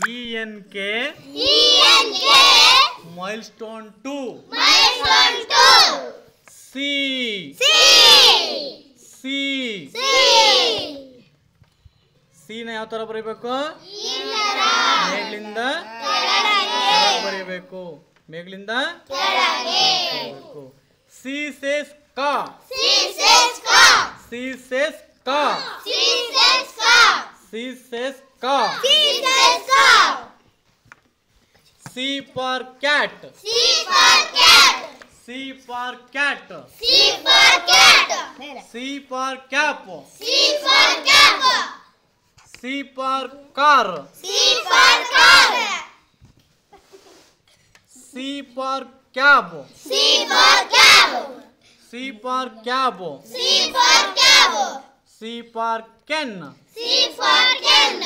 ENK milestone 2 C ನ ಯಾವ ತರ ಬರೀಬೇಕು ಮೇಲಿಂದ ಕೆಳಗೆ ಬರೀಬೇಕು ಮೇಲಿಂದ ಕೆಳಗೆ C says ka C says ka C says ka C says ka C says ka C says ka C for cat C for cat C for cat C for cat C for cap C for cap C for car C for car C for cab C for cab C for cab C for cab C for Ken C for Ken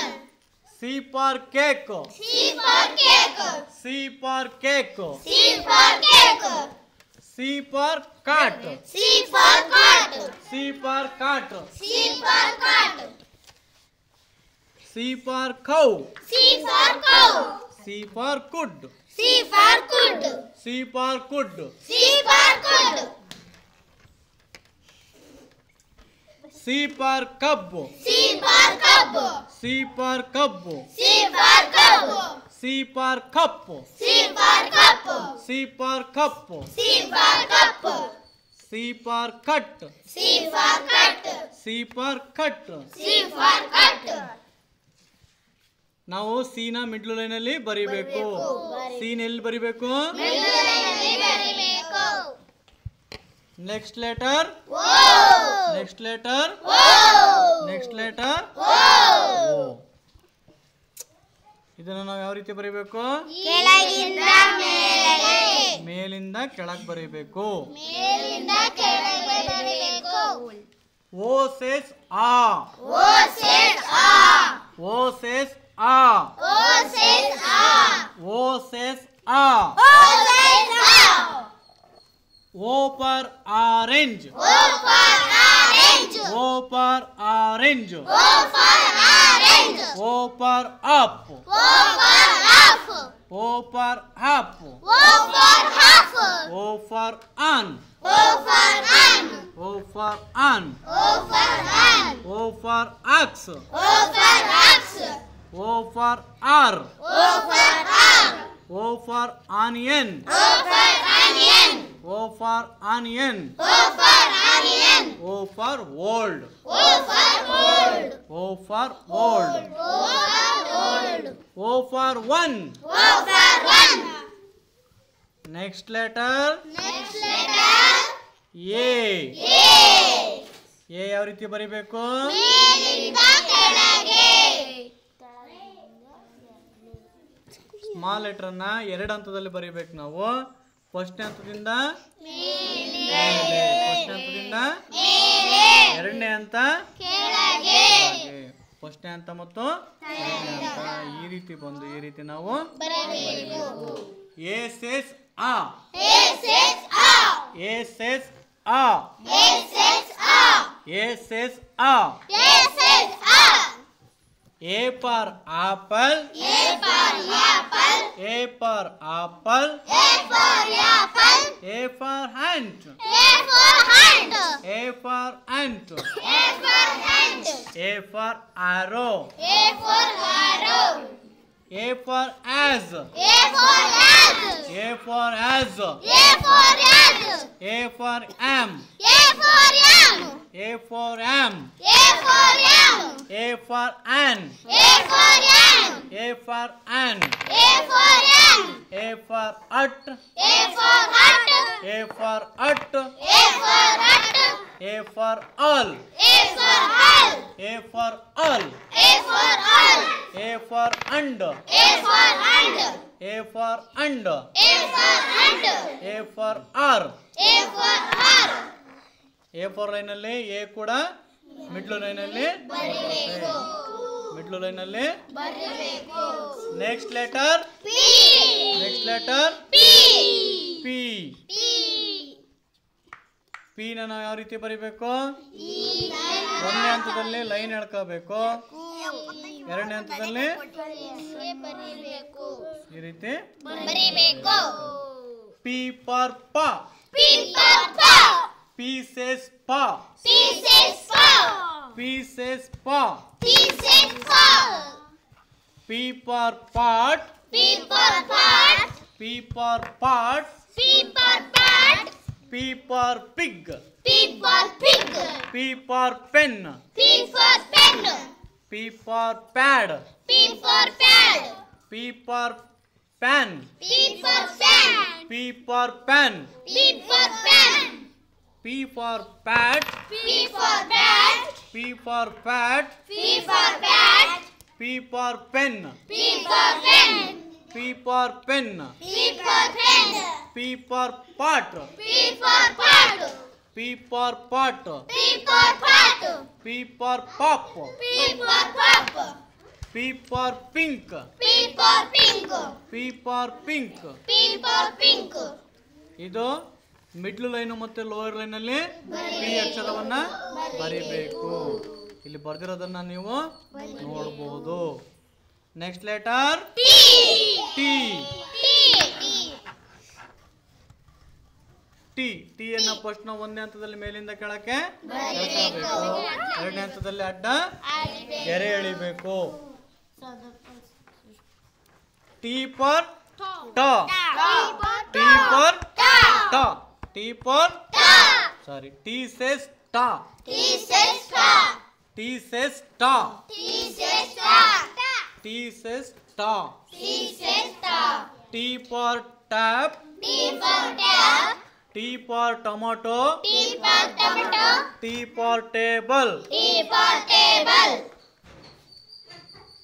C for cake C for cake C for cake C for cake C for cat C for cat C for cat C for cat C for cow C for cow C for could C for could C for could C for could C for cub C for cub C for cub C for cub C for cup C for cup C for cup C for cup C for cut C for cut C for cut C for cut ನಾವು C ನ middle line ಅಲ್ಲಿ ಬರಿಬೇಕು C ನ ಎಲ್ಲಿ ಬರಿಬೇಕು next letter next letter next letter ಇದನ್ನ ನಾವು ಯಾವ ರೀತಿ ಬರಿಬೇಕು ಮೇಲಿಂದ ಕೆಳಗೆ ಬರಿಬೇಕು ಓ ಸೇಸ್ ಆ O says A. O says A. O says A. O says A. O for orange. O for orange. O for orange. O for orange. O for up. O for up. O for half. O for half. O for on. O for on. O for on. O for on. O for ox. O for ox. O for R. O for R. O for onion. O for onion. O for onion. O for onion. O for world. O for world. O for world. O for world. O for one. O for one. Next letter. Next letter. A. A ಯಾವ ರೀತಿ ಬರಿಬೇಕು ಮೇಲಿಂದ ಕೆಳಗೆ small letter ಅನ್ನ ಎರಡು ಹಂತದಲ್ಲಿ ಬರಿಬೇಕು ನಾವು ಫಸ್ಟ್ ಹಂತದಿಂದ ಮೇಲೆ ಫಸ್ಟ್ ಹಂತದಿಂದ ಮೇಲೆ ಎರಡನೇ ಹಂತ ಕೆಳಗೆ ಫಸ್ಟ್ ಹಂತ ಮತ್ತು ಎರಡನೇ ಹಂತ ಈ ರೀತಿ ಬಂದು ಈ ರೀತಿ ನಾವು ಬರೆಯಬೇಕು ಎ ಸೇಸ್ ಆ ಎ ಸೇಸ್ ಆ A says A. A says A. A says A. A says A. A for apple. A for apple. A for apple. A for apple. A for ant. A for ant. A for ant. A for ant. A for arrow. A for arrow. A for as. A for as. A for as. A for as. A for am. A for am. A for am. A for am. A for an. A for an. A for an. A for an. A for at. A for at. A for at. A for at. A for all. A for all. A for all. A for all. A for and. A for and. A for and. A for and. A for r. A for r. A for line ಅಲ್ಲಿ A ಕೂಡ middle line ಅಲ್ಲಿ ಬರೆಯಬೇಕು middle line ಅಲ್ಲಿ ಬರೆಯಬೇಕು next letter P next letter P P P ನ ನಾವು ಯಾವ ರೀತಿ ಬರಿಬೇಕು ಒಂದನೇ ಹಂತದಲ್ಲಿ ಲೈನ್ ಎಳ್ಕೋಬೇಕು ಎರಡನೇ ಹಂತದಲ್ಲಿ ಬರಿಬೇಕು. ಈ ರೀತಿ ಬರಿಬೇಕು. P for pa. P for pa. P says pa. P says pa. P says pa. P says pa. P for pot. P for pot. P for pot. P for pot. P for pig. P for pig. P for pen. P for pen. P for pad. P for pad. P for pan. P for fan. P for pan. P for fan. P for pat. P for bat. P for pat. P for bat. P for pen. P for pen. P for pen. P for pen. P for pot. P for pot. P for pot. P for pot. P for pop. P for pop. P for pink. P for pink. P for pink. P for pink. ಇದು middle line ಮತ್ತೆ lower line ಅಲ್ಲಿ P ಅಕ್ಷರವನ್ನ ಬರಿಬೇಕು. ಇಲ್ಲಿ ಬರ್ದಿರೋದನ್ನ ನೀವು ನೋಡಬಹುದು. Next letter T. T. T. T T ಅನ್ನ first ನಾವು ಒಂದನೇ ಹಂತದಲ್ಲಿ ಮೇಲಿಂದ ಕೆಳಕ್ಕೆ ಎಳ್ಸಬೇಕು. ಎರಡನೇ ಹಂತದಲ್ಲಿ ಅಡ್ಡ ಗೆರೆ ಎಳಿಬೇಕು. ಟಿ ಫಾರ್ ಟ. ಟಿ ಫಾರ್ ಟ. T for sorry T says ಟ. T says ta. T says ಟ. T says ta. T says ಟ. T says ta. T for tap. T for tap. T for tomato. T for tomato. T for table. T for table.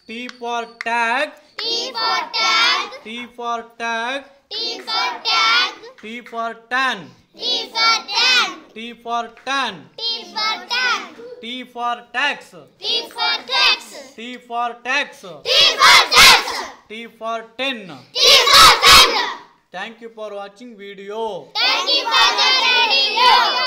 T for tag. T for tag. T for tag. T for tag. T for tan. T for tan. T for tan. T for tan. T for tax. T for tax. T for tax. T for tax. T for 10. T for 10. Thank you for watching video. Thank you for the radio.